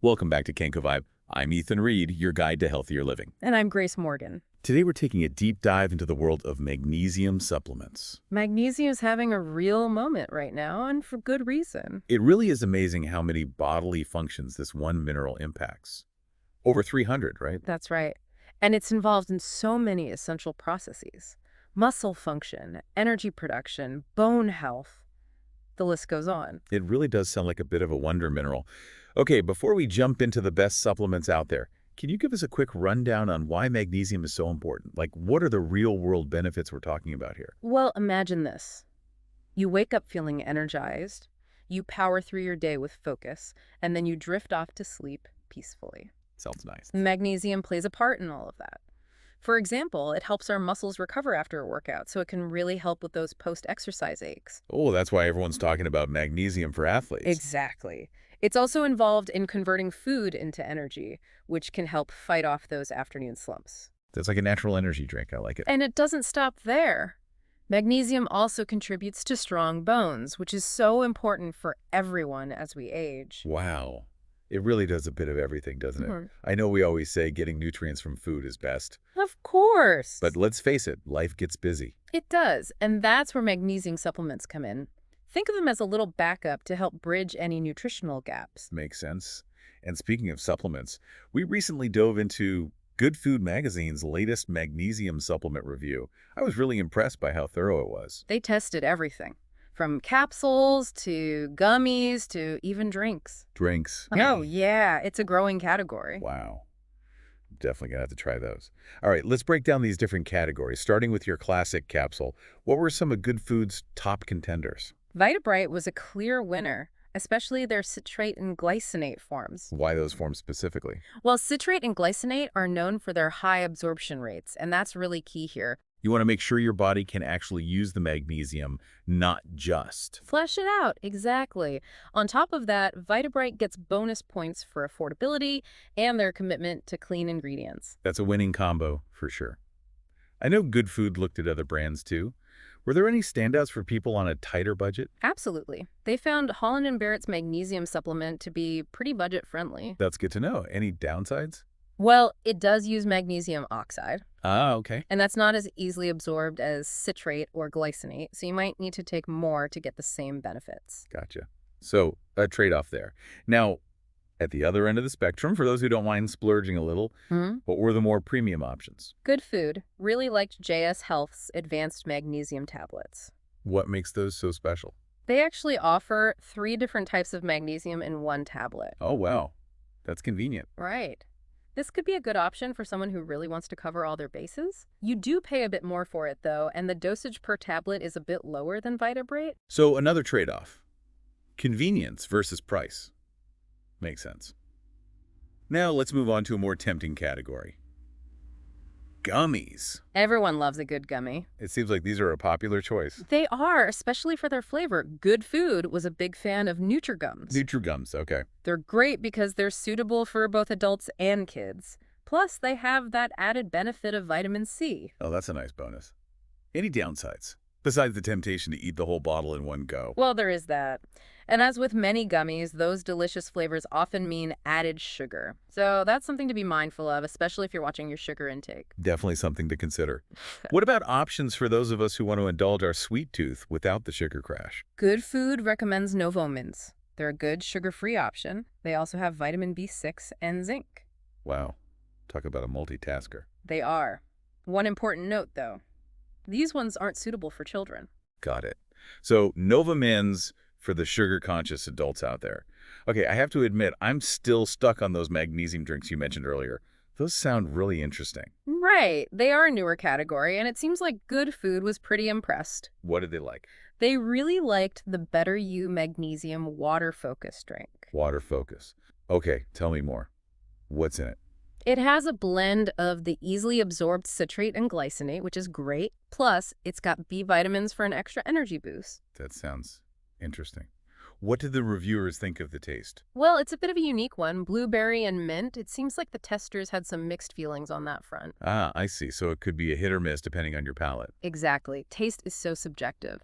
Welcome back to KenkoVibe. I'm Ethan Reed, your guide to healthier living. And I'm Grace Morgan. Today we're taking a deep dive into the world of magnesium supplements. Magnesium is having a real moment right now, and for good reason. It really is amazing how many bodily functions this one mineral impacts. Over 300, right? That's right. And it's involved in so many essential processes. Muscle function, energy production, bone health. The list goes on. It really does sound like a bit of a wonder mineral. Okay, before we jump into the best supplements out there, can you give us a quick rundown on why magnesium is so important? Like, what are the real-world benefits we're talking about here? Well, imagine this. You wake up feeling energized, you power through your day with focus, and then you drift off to sleep peacefully. Sounds nice. Magnesium plays a part in all of that. For example, it helps our muscles recover after a workout, so it can really help with those post-exercise aches. Oh, that's why everyone's talking about magnesium for athletes. Exactly. It's also involved in converting food into energy, which can help fight off those afternoon slumps. That's like a natural energy drink. I like it. And it doesn't stop there. Magnesium also contributes to strong bones, which is so important for everyone as we age. Wow. It really does a bit of everything, doesn't it? Mhm. I know we always say getting nutrients from food is best, Of course. but let's face it, life gets busy. It does, and that's where magnesium supplements come in. Think of them as a little backup to help bridge any nutritional gaps. Makes sense. And speaking of supplements, we recently dove into Good Food Magazine's latest magnesium supplement review. I was really impressed by how thorough it was. They tested everything, from capsules to gummies to even drinks. Drinks. Oh, yeah, it's a growing category. Wow. Definitely gonna have to try those. All right, let's break down these different categories, starting with your classic capsule. What were some of Good Food's top contenders? Vitabright was a clear winner, especially their citrate and glycinate forms. Why those forms specifically? Well, citrate and glycinate are known for their high absorption rates, and that's really key here. You want to make sure your body can actually use the magnesium, not just. Flesh it out, exactly. On top of that, Vitabright gets bonus points for affordability and their commitment to clean ingredients. That's a winning combo, for sure. I know Good Food looked at other brands, too. Were there any standouts for people on a tighter budget? Absolutely. They found Holland & Barrett's magnesium supplement to be pretty budget-friendly. That's good to know. Any downsides? Well, it does use magnesium oxide, Ah, okay. and that's not as easily absorbed as citrate or glycinate, so you might need to take more to get the same benefits. Gotcha. So, a trade-off there. Now, at the other end of the spectrum, for those who don't mind splurging a little, what were the more premium options? Good Food really liked JS Health's advanced magnesium tablets. What makes those so special? They actually offer 3 different types of magnesium in one tablet. Oh, wow. That's convenient. Right. This could be a good option for someone who really wants to cover all their bases. You do pay a bit more for it, though, and the dosage per tablet is a bit lower than Vitabright. So, another trade-off. Convenience versus price. Makes sense. Now, let's move on to a more tempting category. Gummies. Everyone loves a good gummy. It seems like these are a popular choice. They are, especially for their flavor. Good Food was a big fan of Nutrigums. Nutrigums, okay. They're great because they're suitable for both adults and kids. Plus, they have that added benefit of vitamin C. Oh, that's a nice bonus. Any downsides? Besides the temptation to eat the whole bottle in one go. Well, there is that. And as with many gummies, those delicious flavors often mean added sugar. So that's something to be mindful of, especially if you're watching your sugar intake. Definitely something to consider. What about options for those of us who want to indulge our sweet tooth without the sugar crash? Good Food recommends Novomins. They're a good sugar-free option. They also have vitamin B6 and zinc. Wow. Talk about a multitasker. They are. One important note, though. These ones aren't suitable for children. Got it. So, Novamins for the sugar-conscious adults out there. Okay, I have to admit, I'm still stuck on those magnesium drinks you mentioned earlier. Those sound really interesting. Right. They are a newer category, and it seems like Good Food was pretty impressed. What did they like? They really liked the Better You Magnesium Water Focus drink. Water focus. Okay, tell me more. What's in it? It has a blend of the easily absorbed citrate and glycinate, which is great. Plus, it's got B vitamins for an extra energy boost. That sounds interesting. What did the reviewers think of the taste? Well, it's a bit of a unique one. Blueberry and mint. It seems like the testers had some mixed feelings on that front. Ah, I see. So it could be a hit or miss depending on your palate. Exactly. Taste is so subjective.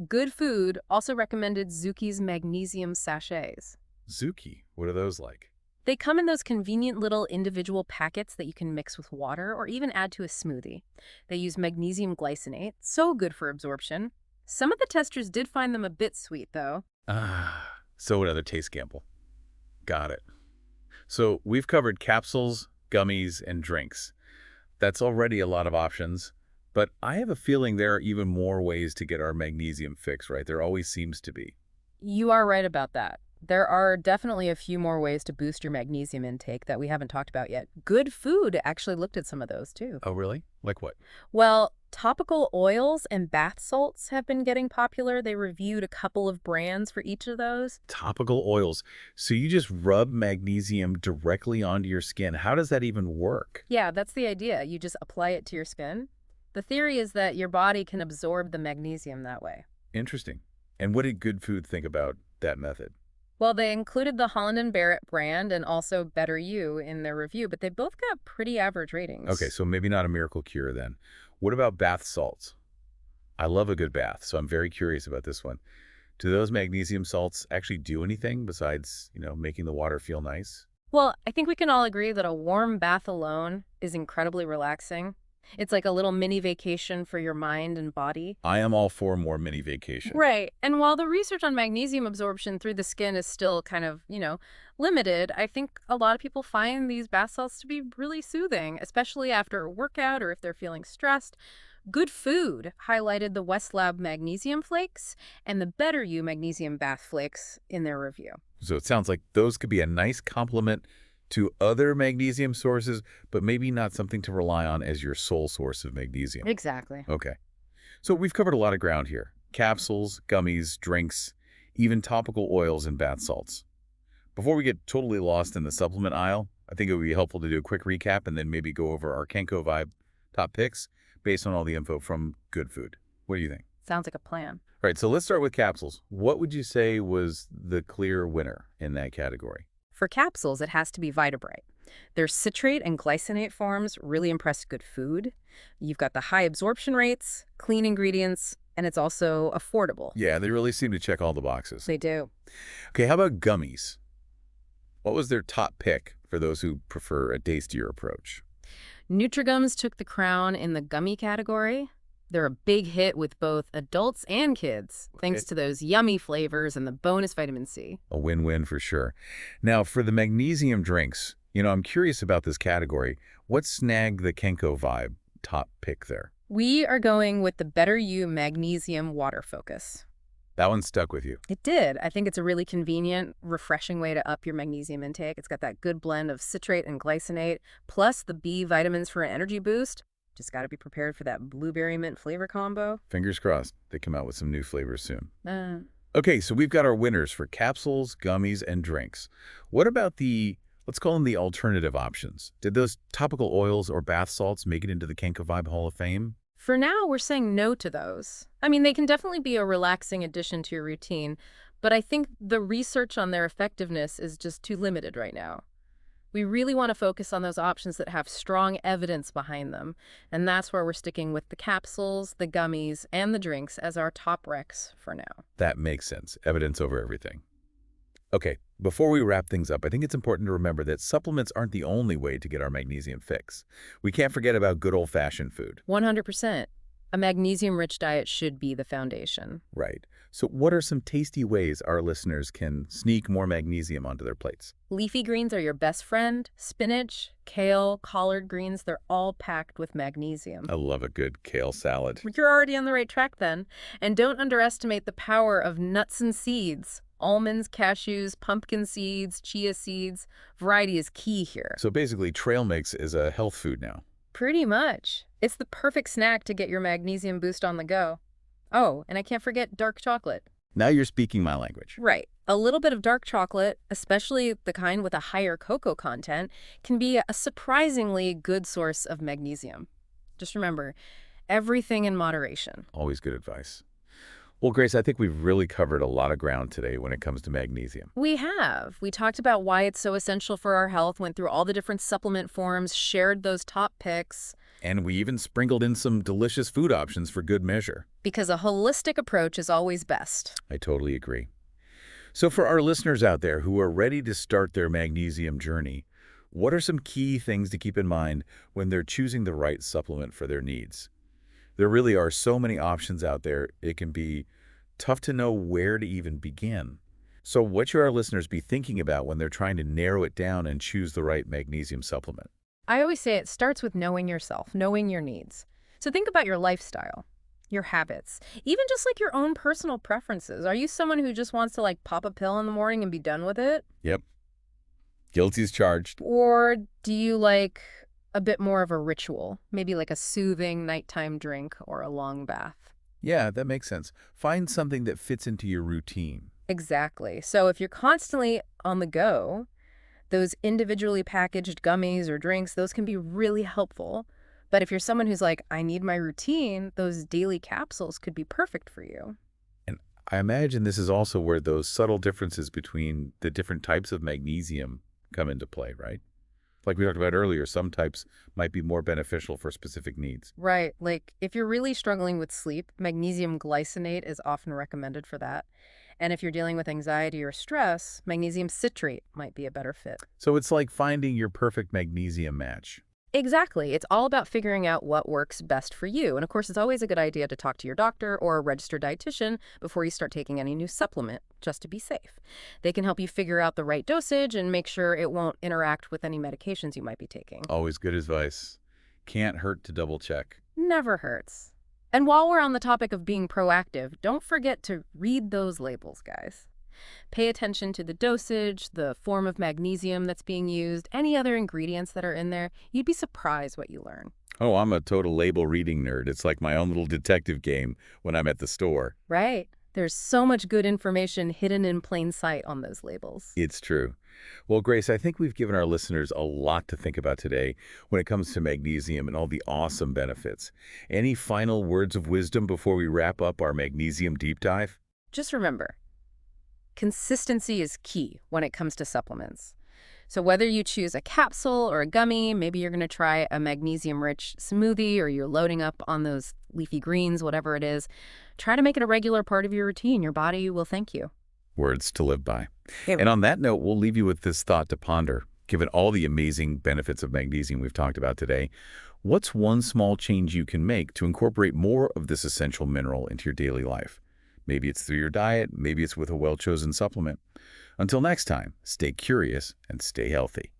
Good Food also recommended Zuki's magnesium sachets. Zuki, what are those like? They come in those convenient little individual packets that you can mix with water or even add to a smoothie. They use magnesium glycinate, so good for absorption. Some of the testers did find them a bit sweet, though. So another taste gamble. Got it. So we've covered capsules, gummies, and drinks. That's already a lot of options, but I have a feeling there are even more ways to get our magnesium fix, right? There always seems to be. You are right about that. There are definitely a few more ways to boost your magnesium intake that we haven't talked about yet. Good Food actually looked at some of those, too. Oh, really? Like what? Well, topical oils and bath salts have been getting popular. They reviewed a couple of brands for each of those. Topical oils. So you just rub magnesium directly onto your skin. How does that even work? Yeah, that's the idea. You just apply it to your skin. The theory is that your body can absorb the magnesium that way. Interesting. And what did Good Food think about that method? Well, they included the Holland and Barrett brand and also Better You in their review, but they both got pretty average ratings. Okay, so maybe not a miracle cure then. What about bath salts? I love a good bath, so I'm very curious about this one. Do those magnesium salts actually do anything besides, making the water feel nice? Well, I think we can all agree that a warm bath alone is incredibly relaxing. It's like a little mini vacation for your mind and body. I am all for more mini vacation. Right. And while the research on magnesium absorption through the skin is still kind of, limited, I think a lot of people find these bath salts to be really soothing, especially after a workout or if they're feeling stressed. Good Food highlighted the West Lab magnesium flakes and the Better You magnesium bath flakes in their review. So it sounds like those could be a nice complement to other magnesium sources, but maybe not something to rely on as your sole source of magnesium. Exactly. Okay. So we've covered a lot of ground here. Capsules, gummies, drinks, even topical oils and bath salts. Before we get totally lost in the supplement aisle, I think it would be helpful to do a quick recap and then maybe go over our KenkoVibe top picks based on all the info from Good Food. What do you think? Sounds like a plan. All right, so let's start with capsules. What would you say was the clear winner in that category? For capsules, it has to be Vitabright. Their citrate and glycinate forms really impress Good Food. You've got the high absorption rates, clean ingredients, and it's also affordable. Yeah, they really seem to check all the boxes. They do. Okay, how about gummies? What was their top pick for those who prefer a tastier approach? Nutrigums took the crown in the gummy category. They're a big hit with both adults and kids, thanks to those yummy flavors and the bonus vitamin C. A win-win for sure. Now, for the magnesium drinks, I'm curious about this category. What snagged the KenkoVibe top pick there? We are going with the Better You Magnesium Water Focus. That one stuck with you. It did. I think it's a really convenient, refreshing way to up your magnesium intake. It's got that good blend of citrate and glycinate, plus the B vitamins for an energy boost. Just got to be prepared for that blueberry mint flavor combo. Fingers crossed. They come out with some new flavors soon. Okay, so we've got our winners for capsules, gummies, and drinks. What about let's call them the alternative options? Did those topical oils or bath salts make it into the KenkoVibe Hall of Fame? For now, we're saying no to those. I mean, they can definitely be a relaxing addition to your routine, but I think the research on their effectiveness is just too limited right now. We really want to focus on those options that have strong evidence behind them, and that's where we're sticking with the capsules, the gummies, and the drinks as our top recs for now. That makes sense. Evidence over everything. Okay, before we wrap things up, I think it's important to remember that supplements aren't the only way to get our magnesium fix. We can't forget about good old-fashioned food. 100%. A magnesium-rich diet should be the foundation. Right. So what are some tasty ways our listeners can sneak more magnesium onto their plates? Leafy greens are your best friend. Spinach, kale, collard greens, they're all packed with magnesium. I love a good kale salad. You're already on the right track then. And don't underestimate the power of nuts and seeds. Almonds, cashews, pumpkin seeds, chia seeds. Variety is key here. So basically, trail mix is a health food now. Pretty much. It's the perfect snack to get your magnesium boost on the go. Oh, and I can't forget dark chocolate. Now you're speaking my language. Right. A little bit of dark chocolate, especially the kind with a higher cocoa content, can be a surprisingly good source of magnesium. Just remember, everything in moderation. Always good advice. Well, Grace, I think we've really covered a lot of ground today when it comes to magnesium. We have. We talked about why it's so essential for our health, went through all the different supplement forms, shared those top picks. And we even sprinkled in some delicious food options for good measure. Because a holistic approach is always best. I totally agree. So for our listeners out there who are ready to start their magnesium journey, what are some key things to keep in mind when they're choosing the right supplement for their needs? There really are so many options out there, it can be tough to know where to even begin. So what should our listeners be thinking about when they're trying to narrow it down and choose the right magnesium supplement? I always say it starts with knowing yourself, knowing your needs. So think about your lifestyle, your habits, even just like your own personal preferences. Are you someone who just wants to like pop a pill in the morning and be done with it? Yep, guilty as charged. Or do you like a bit more of a ritual, maybe like a soothing nighttime drink or a long bath? Yeah, that makes sense. Find something that fits into your routine. Exactly. So if you're constantly on the go, those individually packaged gummies or drinks, those can be really helpful. But if you're someone who's like, I need my routine, those daily capsules could be perfect for you. And I imagine this is also where those subtle differences between the different types of magnesium come into play, right? Like we talked about earlier, some types might be more beneficial for specific needs. Right. Like if you're really struggling with sleep, magnesium glycinate is often recommended for that. And if you're dealing with anxiety or stress, magnesium citrate might be a better fit. So it's like finding your perfect magnesium match. Exactly. It's all about figuring out what works best for you. And of course, it's always a good idea to talk to your doctor or a registered dietitian before you start taking any new supplement, just to be safe. They can help you figure out the right dosage and make sure it won't interact with any medications you might be taking. Always good advice. Can't hurt to double check. Never hurts. And while we're on the topic of being proactive, don't forget to read those labels, guys. Pay attention to the dosage, the form of magnesium that's being used, any other ingredients that are in there. You'd be surprised what you learn. Oh, I'm a total label reading nerd. It's like my own little detective game when I'm at the store. Right. There's so much good information hidden in plain sight on those labels. It's true. Well, Grace, I think we've given our listeners a lot to think about today when it comes to magnesium and all the awesome benefits. Any final words of wisdom before we wrap up our magnesium deep dive? Just remember, consistency is key when it comes to supplements. So whether you choose a capsule or a gummy, maybe you're going to try a magnesium-rich smoothie or you're loading up on those leafy greens, whatever it is, try to make it a regular part of your routine. Your body will thank you. Words to live by. Yeah. And on that note, we'll leave you with this thought to ponder. Given all the amazing benefits of magnesium we've talked about today, what's one small change you can make to incorporate more of this essential mineral into your daily life? Maybe it's through your diet, maybe it's with a well-chosen supplement. Until next time, stay curious and stay healthy.